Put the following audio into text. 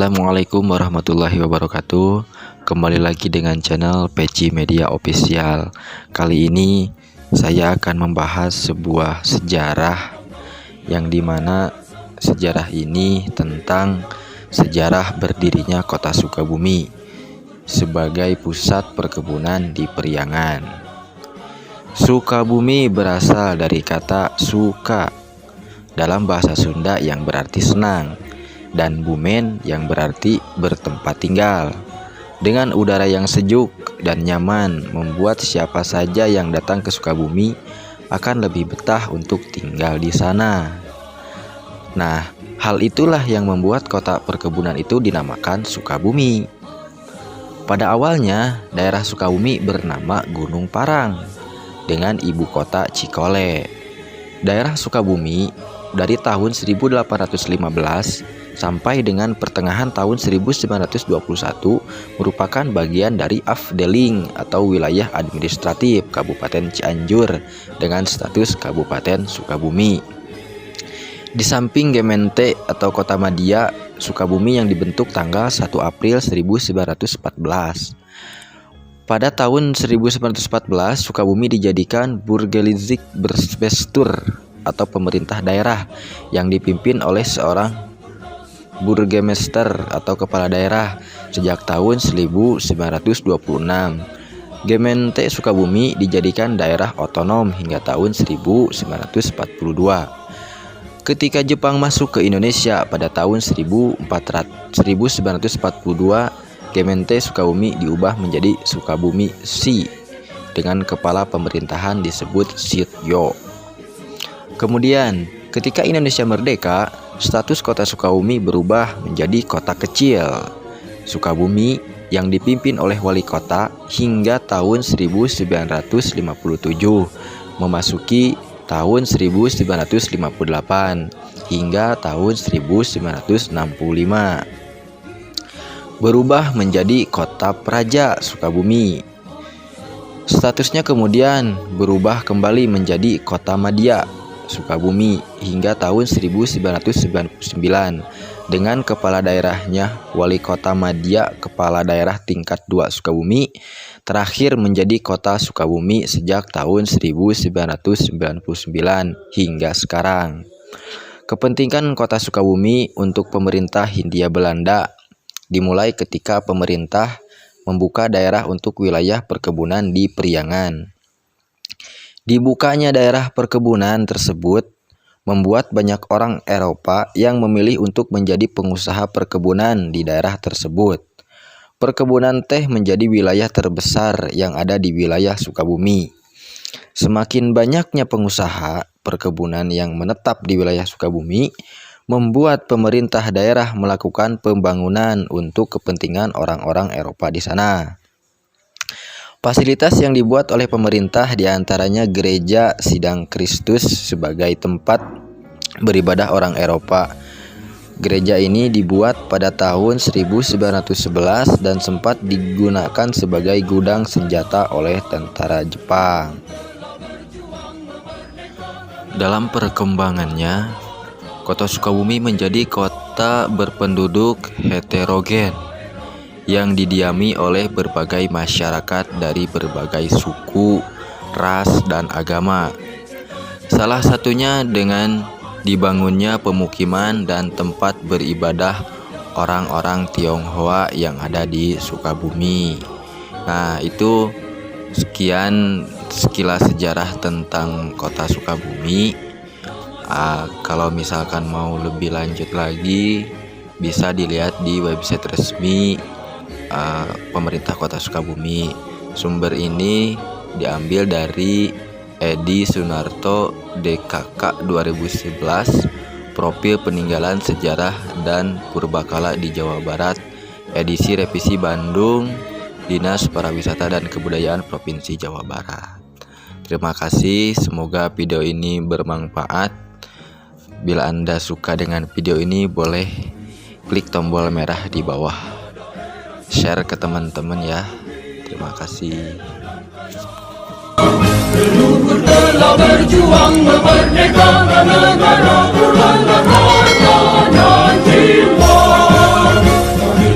Assalamualaikum warahmatullahi wabarakatuh. Kembali lagi dengan channel Peci Media Official. Kali ini saya akan membahas sebuah sejarah yang dimana sejarah ini tentang sejarah berdirinya kota Sukabumi sebagai pusat perkebunan di Periangan. Sukabumi berasal dari kata suka dalam bahasa Sunda yang berarti senang, dan bumen yang berarti bertempat tinggal. Dengan udara yang sejuk dan nyaman membuat siapa saja yang datang ke Sukabumi akan lebih betah untuk tinggal di sana. Nah, hal itulah yang membuat kota perkebunan itu dinamakan Sukabumi. Pada awalnya, daerah Sukabumi bernama Gunung Parang dengan ibu kota Cikole. Daerah Sukabumi dari tahun 1815 sampai dengan pertengahan tahun 1921 merupakan bagian dari Afdeling atau wilayah administratif Kabupaten Cianjur dengan status Kabupaten Sukabumi. Di samping Gemeente atau Kota Madia, Sukabumi yang dibentuk tanggal 1 April 1914. Pada tahun 1914, Sukabumi dijadikan Burgemeester atau pemerintah daerah yang dipimpin oleh seorang Burgemeester atau kepala daerah sejak tahun 1926. Gemeente Sukabumi dijadikan daerah otonom hingga tahun 1942. Ketika Jepang masuk ke Indonesia pada tahun 1942, Gemeente Sukabumi diubah menjadi Sukabumi Si dengan kepala pemerintahan disebut Sityo. Kemudian, ketika Indonesia merdeka, status kota Sukabumi berubah menjadi kota kecil. Sukabumi yang dipimpin oleh wali kota hingga tahun 1957 memasuki tahun 1958 hingga tahun 1965 berubah menjadi kota Praja Sukabumi. Statusnya kemudian berubah kembali menjadi kota Madia Sukabumi hingga tahun 1999 dengan kepala daerahnya wali kota Madia kepala daerah tingkat 2 Sukabumi, terakhir menjadi kota Sukabumi sejak tahun 1999 hingga sekarang. Kepentingan kota Sukabumi untuk pemerintah Hindia Belanda dimulai ketika pemerintah membuka daerah untuk wilayah perkebunan di Periangan. Dibukanya daerah perkebunan tersebut membuat banyak orang Eropa yang memilih untuk menjadi pengusaha perkebunan di daerah tersebut. Perkebunan teh menjadi wilayah terbesar yang ada di wilayah Sukabumi. Semakin banyaknya pengusaha perkebunan yang menetap di wilayah Sukabumi membuat pemerintah daerah melakukan pembangunan untuk kepentingan orang-orang Eropa di sana. Fasilitas yang dibuat oleh pemerintah diantaranya gereja Sidang Kristus sebagai tempat beribadah orang Eropa. Gereja ini dibuat pada tahun 1911 dan sempat digunakan sebagai gudang senjata oleh tentara Jepang. Dalam perkembangannya, kota Sukabumi menjadi kota berpenduduk heterogen yang didiami oleh berbagai masyarakat dari berbagai suku, ras, dan agama. Salah satunya dengan dibangunnya pemukiman dan tempat beribadah orang-orang Tionghoa yang ada di Sukabumi. Nah, itu sekian sekilas sejarah tentang kota Sukabumi. Kalau misalkan mau lebih lanjut lagi, bisa dilihat di website resmi pemerintah kota Sukabumi. Sumber ini diambil dari Edi Sunarto DKK 2011, Profil Peninggalan Sejarah dan Purbakala di Jawa Barat, edisi revisi Bandung, Dinas Pariwisata dan Kebudayaan Provinsi Jawa Barat. Terima kasih, semoga video ini bermanfaat. Bila Anda suka dengan video ini, boleh klik tombol merah di bawah, share ke teman-teman ya. Terima kasih. Leluhur telah berjuang memerdekakan